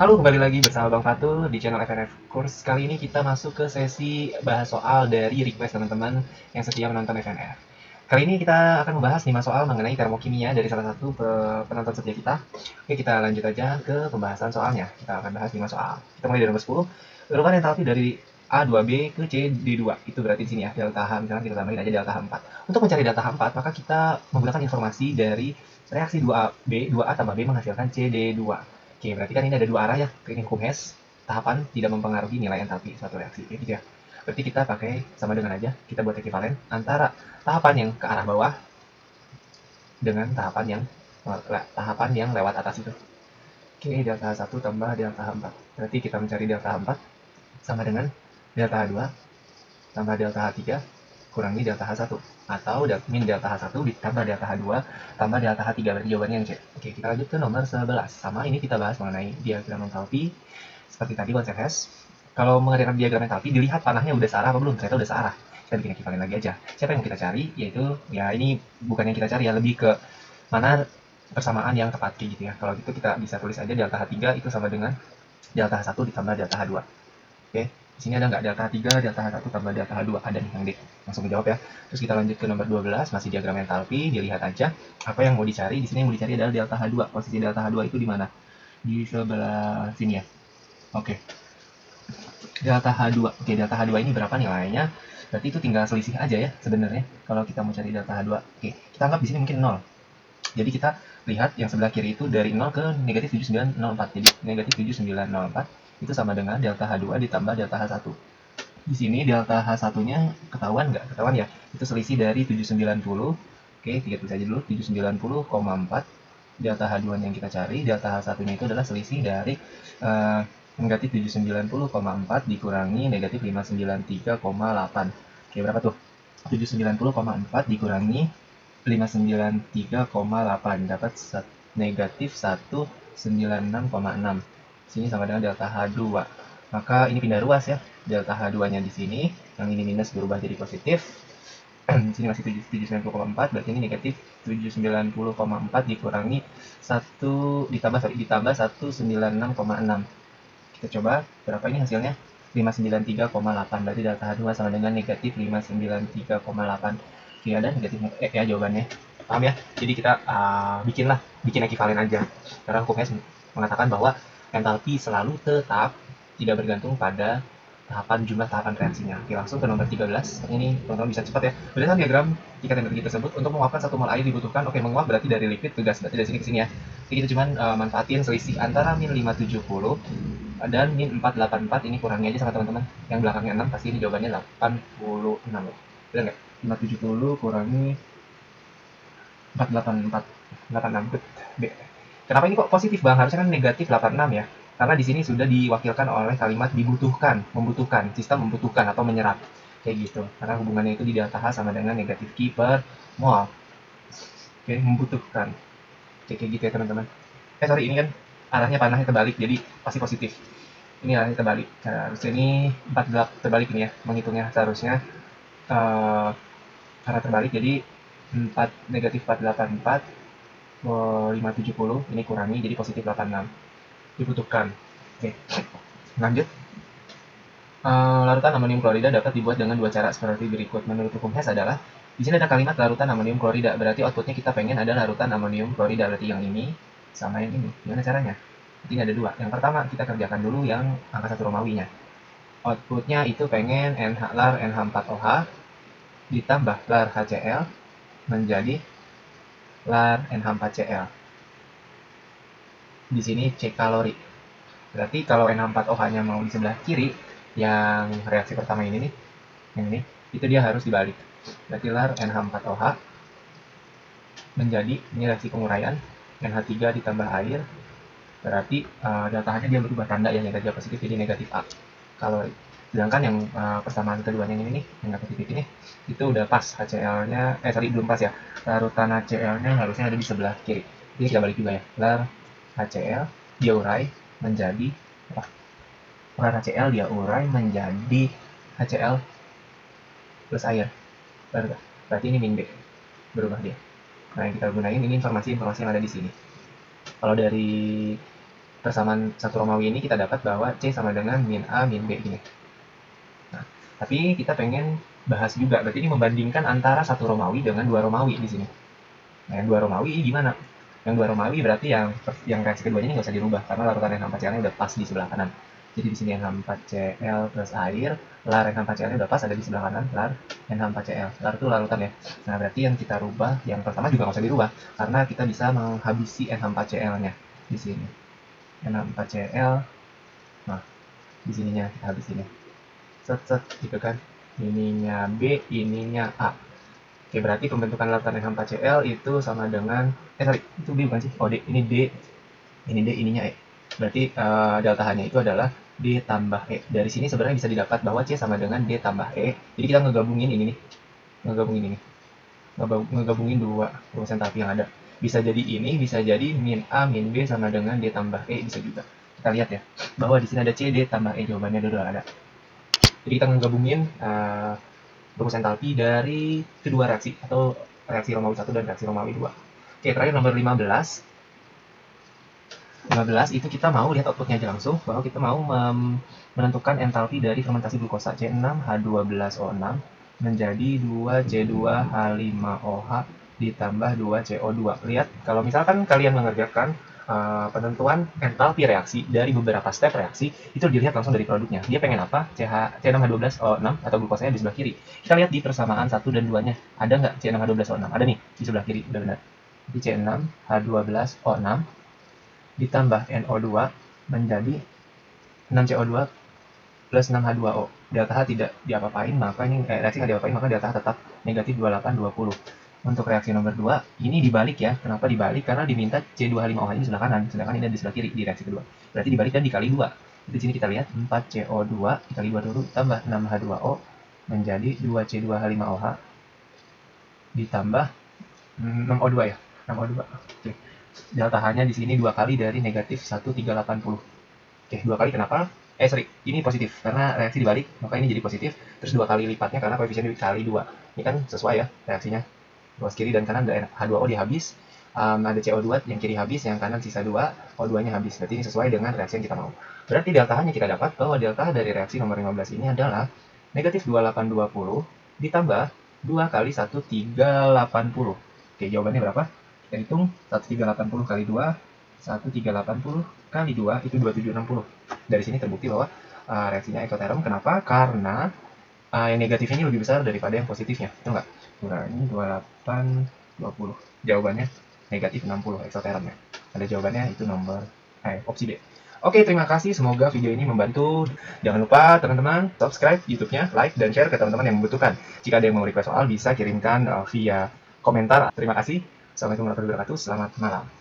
Halo, kembali lagi bersama Bang Fatul di channel FNF Course. Kali ini kita masuk ke sesi bahas soal dari request teman-teman yang setia menonton FNF. Kali ini kita akan membahas 5 soal mengenai termokimia dari salah satu penonton setia kita. Oke, kita lanjut aja ke pembahasan soalnya. Kita akan bahas 5 soal. Kita mulai dari nomor 10. Berupa entalpi dari A2B ke CD2. Itu berarti di sini ya, delta H. Misalkan kita tambahin aja delta H4. Untuk mencari delta H4, maka kita menggunakan informasi dari reaksi 2A, 2A tambah B menghasilkan CD2. Oke, berarti kan ini ada dua arah ya, ke Kuhn-Hess, tahapan tidak mempengaruhi nilai entalpi suatu reaksi. Oke, gitu ya. Berarti kita pakai sama dengan aja, kita buat ekivalen antara tahapan yang ke arah bawah dengan tahapan yang lewat atas itu. Oke, delta H1 tambah delta H4. Berarti kita mencari delta H4 sama dengan delta H2 tambah delta H3 kurangi delta H1. Atau min delta H1 ditambah delta H2 tambah delta H3. Berarti jawabannya yang C. Oke, kita lanjut ke nomor 11. Sama ini kita bahas mengenai diagram entalpi. Seperti tadi konsep Hess. Kalau mengerjakan diagram entalpi, dilihat panahnya udah searah apa belum? Ternyata udah searah. Kita bikin ekivalen lagi aja. Siapa yang mau kita cari? Yaitu, ya ini bukan yang kita cari ya, lebih ke mana persamaan yang tepat kayak gitu ya. Kalau gitu kita bisa tulis aja delta H3 itu sama dengan delta H1 ditambah delta H2. Oke, di sini ada nggak delta H3, delta H1 tambah delta H2? Ada nih yang D. Langsung menjawab ya. Terus kita lanjut ke nomor 12, masih diagram entalpi, dilihat aja apa yang mau dicari. Di sini yang mau dicari adalah delta H2. Posisi delta H2 itu di mana? Di sebelah sini ya. Oke, delta H2. Oke, delta H2 ini berapa nilainya? Berarti itu tinggal selisih aja ya sebenarnya kalau kita mau cari delta H2. Oke, kita anggap di sini mungkin 0. Jadi kita lihat yang sebelah kiri itu dari 0 ke negatif 7904. Jadi negatif 7904 itu sama dengan delta H2 ditambah delta H1. Di sini delta H1-nya ketahuan nggak? Ketahuan ya. Itu selisih dari 790. Oke, kita tulis aja dulu 790,4. Delta H2 yang kita cari, delta H1-nya itu adalah selisih dari negatif 790,4 dikurangi negatif 593,8. Oke, berapa tuh? 790,4 dikurangi 593,8 dapat negatif 196,6. Sini sama dengan delta H2. Maka ini pindah ruas ya. Delta H2-nya di sini, yang ini minus berubah jadi positif. Di sini masih 790,4, berarti ini negatif 790,4 dikurangi 1 ditambah 196,6. Kita coba berapa ini hasilnya? 593,8. Berarti delta H2 sama dengan negatif 593,8. Oke, ada negatifnya ya jawabannya. Paham ya? Jadi kita bikin ekivalen aja. Karena hukum Hess mengatakan bahwa entalpi selalu tetap tidak bergantung pada jumlah tahapan reaksinya. Oke, langsung ke nomor 13. Ini teman-teman bisa cepat ya. Berdasarkan diagram tingkat energi tersebut, untuk menguapkan 1 mol air dibutuhkan, oke, menguap berarti dari liquid ke gas, berarti dari sini ke sini ya. Jadi kita cuman manfaatin selisih antara min 570 dan min 484. Ini kurangi aja sama teman-teman. Yang belakangnya 6, pasti ini jawabannya 86. Benar nggak? 570 kurangi 484. 86. B. Kenapa ini kok positif bang? Harusnya kan negatif 86 ya. Karena di sini sudah diwakilkan oleh kalimat dibutuhkan, membutuhkan, sistem membutuhkan atau menyerap. Kayak gitu. Karena hubungannya itu di delta H sama dengan negatif Q per mol. Oke, membutuhkan. Oke, kayak gitu ya teman-teman. Sorry, ini kan arahnya panahnya terbalik, jadi pasti positif. Ini arahnya terbalik. Harusnya ini 48 terbalik ini ya, menghitungnya seharusnya arah terbalik, jadi 4 negatif 484 570 ini kurangi jadi positif 86 dibutuhkan. Oke, lanjut. Larutan amonium klorida dapat dibuat dengan dua cara seperti berikut. Menurut hukum Hess adalah di sini ada kalimat larutan amonium klorida, berarti outputnya kita pengen ada larutan amonium klorida, berarti yang ini sama yang ini. Gimana caranya? Jadi ada dua. Yang pertama kita kerjakan dulu yang angka 1 Romawinya. Outputnya itu pengen lar NH4OH ditambah lar HCl menjadi lar NH4Cl. Di sini cek kalori. Berarti kalau NH4OH-nya mau di sebelah kiri, yang reaksi pertama ini nih, yang ini, itu dia harus dibalik. Berarti lar NH4OH menjadi, ini reaksi penguraian, NH3 ditambah air, berarti delta H-nya dia berubah tanda ya, yang tadi positif jadi negatif A kalori. Sedangkan yang persamaan keduanya yang ini nih, yang positif ini, itu udah pas HCl-nya, belum pas ya, larutan HCl-nya harusnya ada di sebelah kiri. Jadi kita balik juga ya, lar HCl dia urai menjadi apa? Lar HCl dia urai menjadi HCl plus air. Berarti ini min B, berubah dia. Nah, yang kita gunain ini informasi yang ada di sini. Kalau dari persamaan satu Romawi ini kita dapat bahwa C sama dengan min A min B gini. Nah, tapi kita pengen bahas juga, berarti ini membandingkan antara satu Romawi dengan dua Romawi di sini. Nah, yang dua Romawi ini gimana? Yang dua Romawi berarti yang reaksi keduanya ini nggak usah dirubah karena larutan NH4Cl-nya udah pas di sebelah kanan. Jadi di sini NH4Cl plus air, lar NH4Cl-nya udah pas ada di sebelah kanan, lar NH4Cl. Lar itu larutan ya. Nah, berarti yang kita rubah, yang pertama juga nggak usah dirubah karena kita bisa menghabisi NH4Cl-nya di sini. NH4Cl, nah di sininya kita habisin ya. Set gitu kan. Ininya B, ininya A. Oke, berarti pembentukan larutan NH4Cl itu sama dengan itu B bukan sih? Oh, D, ini D, ininya E. Berarti delta H-nya itu adalah D tambah E. Dari sini sebenarnya bisa didapat bahwa C sama dengan D tambah E. Jadi kita ngegabungin ini nih. Ngegabungin dua rumus entalpi yang ada. Bisa jadi ini, bisa jadi min A min B sama dengan D tambah E, bisa juga. Kita lihat ya, bahwa di sini ada C, D tambah E, jawabannya udah ada. Jadi kita ngegabungin rumus entalpi dari kedua reaksi atau reaksi Romawi 1 dan reaksi Romawi 2. Oke, terakhir nomor 15. 15 itu kita mau lihat outputnya aja langsung, bahwa kita mau menentukan entalpi dari fermentasi glukosa C6H12O6 menjadi 2C2H5OH ditambah 2CO2. Lihat, kalau misalkan kalian mengerjakan penentuan entalpi reaksi dari beberapa step reaksi, itu dilihat langsung dari produknya. Dia pengen apa? C6H12O6 atau glukosanya di sebelah kiri. Kita lihat di persamaan 1 dan 2-nya. Ada nggak C6H12O6? Ada nih, di sebelah kiri. Udah benar. Di C6H12O6 ditambah NO2 menjadi 6CO2 plus 6H2O. Delta H tidak diapa-apain, maka ini reaksi nggak diapa-apain, maka delta H tetap negatif 2820. Untuk reaksi nomor 2, ini dibalik ya. Kenapa dibalik? Karena diminta C2H5OH ini sebelah kanan, sedangkan ini ada di sebelah kiri di reaksi kedua. Berarti dibalik dan dikali 2. Di sini kita lihat 4CO2 dikali 2 dulu tambah 6H2O menjadi 2C2H5OH ditambah 6O2 ya. 6O2. Oke. Delta H-nya di sini 2 kali dari negatif 1380. Oke, 2 kali kenapa? Ini positif, karena reaksi dibalik, maka ini jadi positif, terus 2 kali lipatnya karena koefisien dikali 2. Ini kan sesuai ya reaksinya. Luas kiri dan kanan ada H2O dia habis, ada CO2 yang kiri habis, yang kanan sisa 2, O2-nya habis. Berarti ini sesuai dengan reaksi yang kita mau. Berarti delta H-nya kita dapat bahwa delta H dari reaksi nomor 15 ini adalah negatif 2820 ditambah 2 kali 1380. Oke, jawabannya berapa? Kita hitung 1380 kali 2, 1380 kali 2 itu 2760. Dari sini terbukti bahwa reaksinya eksoterm. Kenapa? Karena yang negatif ini lebih besar daripada yang positifnya. Itu enggak? Kurangi 2820. Jawabannya negatif 60 eksotermnya. Ada jawabannya itu nomor opsi B. Oke, terima kasih. Semoga video ini membantu. Jangan lupa teman-teman subscribe YouTube-nya, like, dan share ke teman-teman yang membutuhkan. Jika ada yang mau request soal, bisa kirimkan via komentar. Terima kasih. Assalamualaikum warahmatullahi wabarakatuh. Selamat malam.